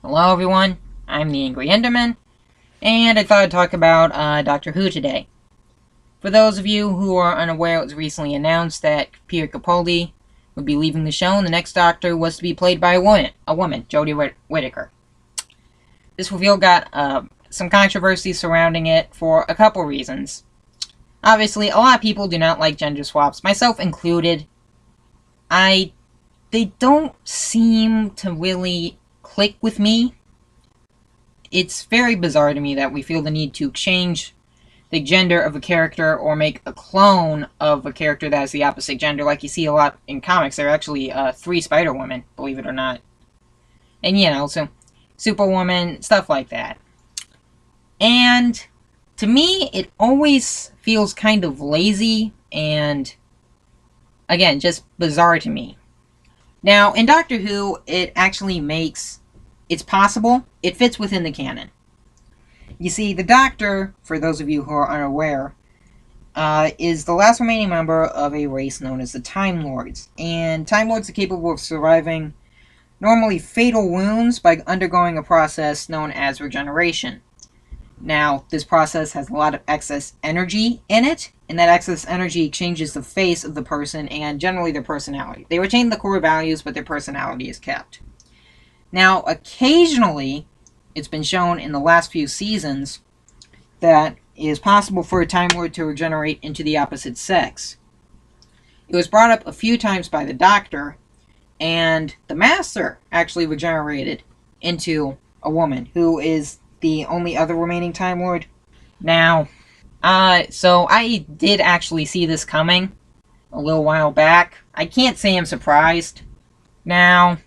Hello everyone, I'm the Angry Enderman, and I thought I'd talk about Doctor Who today. For those of you who are unaware, it was recently announced that Peter Capaldi would be leaving the show, and the next Doctor was to be played by a woman, Jodie Whittaker. This reveal got some controversy surrounding it for a couple reasons. Obviously, a lot of people do not like gender swaps, myself included. They don't seem to really click with me. It's very bizarre to me that we feel the need to change the gender of a character or make a clone of a character that is the opposite gender, like you see a lot in comics. There are actually 3 Spider-Women, believe it or not. And so Superwoman, stuff like that. And to me, it always feels kind of lazy and, again, just bizarre to me. Now, in Doctor Who, it's possible, it fits within the canon. You see, the Doctor, for those of you who are unaware, is the last remaining member of a race known as the Time Lords. And Time Lords are capable of surviving normally fatal wounds by undergoing a process known as regeneration. Now, this process has a lot of excess energy in it, and that excess energy changes the face of the person and generally their personality. They retain the core values, but their personality is kept. Now, occasionally, it's been shown in the last few seasons that it is possible for a Time Lord to regenerate into the opposite sex. It was brought up a few times by the Doctor, and the Master actually regenerated into a woman, who is the only other remaining Time Lord. Now, so I did actually see this coming a little while back. I can't say I'm surprised. Now,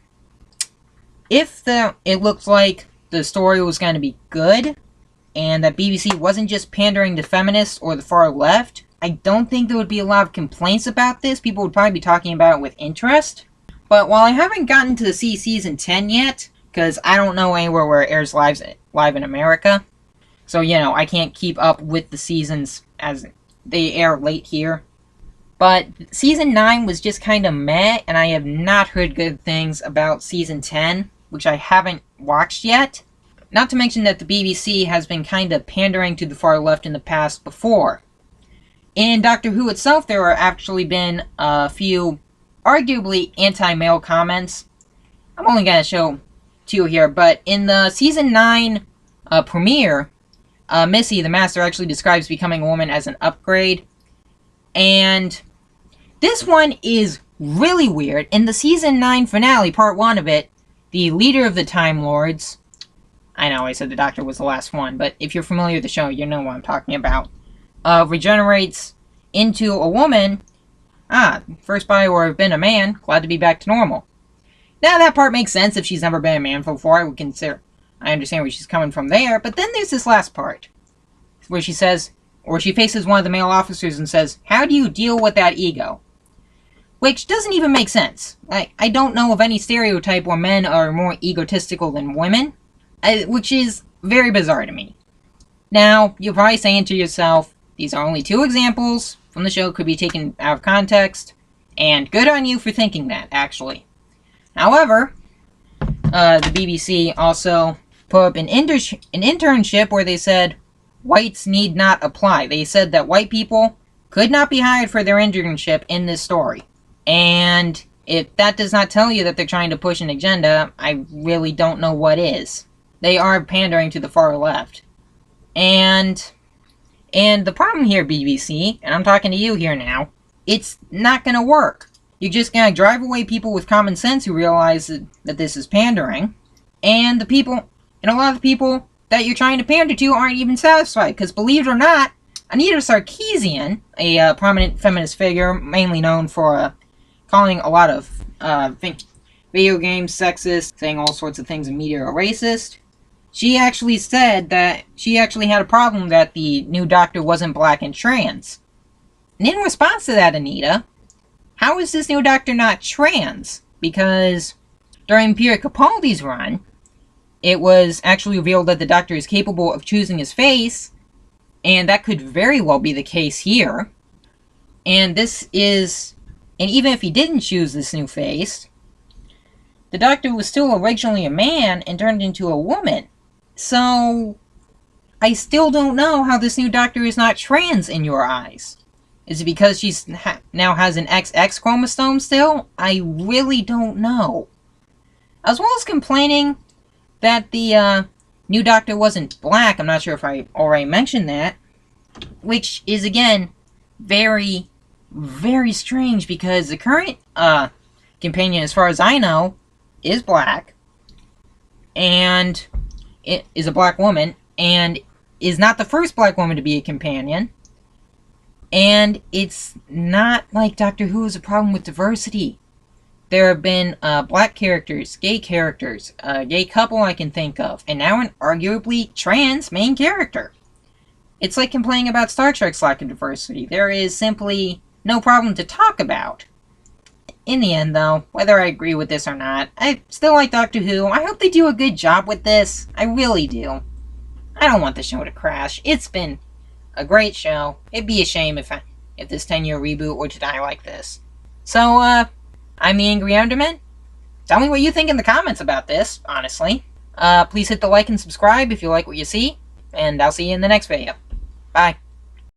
if it looks like the story was going to be good, and that BBC wasn't just pandering to feminists or the far left, I don't think there would be a lot of complaints about this. People would probably be talking about it with interest. But while I haven't gotten to see Season 10 yet, because I don't know anywhere where it airs live in America, so, I can't keep up with the seasons as they air late here. But Season 9 was just kind of meh, and I have not heard good things about Season 10, which I haven't watched yet. Not to mention that the BBC has been kind of pandering to the far left in the past before. In Doctor Who itself, there have actually been a few arguably anti-male comments. I'm only going to show 2 here, but in the Season 9 premiere, Missy, the Master, actually describes becoming a woman as an upgrade. And this one is really weird. In the Season 9 finale, part 1 of it, the leader of the Time Lords, I know I said the Doctor was the last one, but if you're familiar with the show, you know what I'm talking about, regenerates into a woman. First Biowar have been a man, glad to be back to normal. Now that part makes sense. If she's never been a man before, I understand where she's coming from there, but then there's this last part, where she says, or she faces one of the male officers and says, "How do you deal with that ego?" Which doesn't even make sense. I don't know of any stereotype where men are more egotistical than women, which is very bizarre to me. Now, you're probably saying to yourself, these are only 2 examples from the show, could be taken out of context, and good on you for thinking that, actually. However, the BBC also put up an internship where they said whites need not apply. They said that white people could not be hired for their internship in this story. And if that does not tell you that they're trying to push an agenda, I really don't know what is. They are pandering to the far left. And the problem here, BBC, and I'm talking to you here now, it's not going to work. You're just going to drive away people with common sense who realize that this is pandering. And a lot of the people that you're trying to pander to aren't even satisfied. Because believe it or not, Anita Sarkeesian, a prominent feminist figure, mainly known for calling a lot of video games sexist, saying all sorts of things in media are racist, she actually said that she actually had a problem that the new Doctor wasn't black and trans. And in response to that, Anita, how is this new Doctor not trans? Because during Peter Capaldi's run, it was actually revealed that the Doctor is capable of choosing his face, and that could very well be the case here. And even if he didn't choose this new face, the Doctor was still originally a man and turned into a woman. So, I still don't know how this new Doctor is not trans in your eyes. Is it because she's now has an XX chromosome still? I really don't know. As well as complaining that the new Doctor wasn't black. I'm not sure if I already mentioned that. Which is, again, very, very strange because the current companion, as far as I know, is black. And it is a black woman. And is not the first black woman to be a companion. And it's not like Doctor Who has a problem with diversity. There have been black characters, gay characters, a gay couple I can think of, and now an arguably trans main character. It's like complaining about Star Trek's lack of diversity. There is simply no problem to talk about. In the end, though, whether I agree with this or not, I still like Doctor Who. I hope they do a good job with this. I really do. I don't want the show to crash. It's been a great show. It'd be a shame if this 10-year reboot were to die like this. So, I'm the Angry Enderman. Tell me what you think in the comments about this, honestly. Please hit the like and subscribe if you like what you see, and I'll see you in the next video. Bye.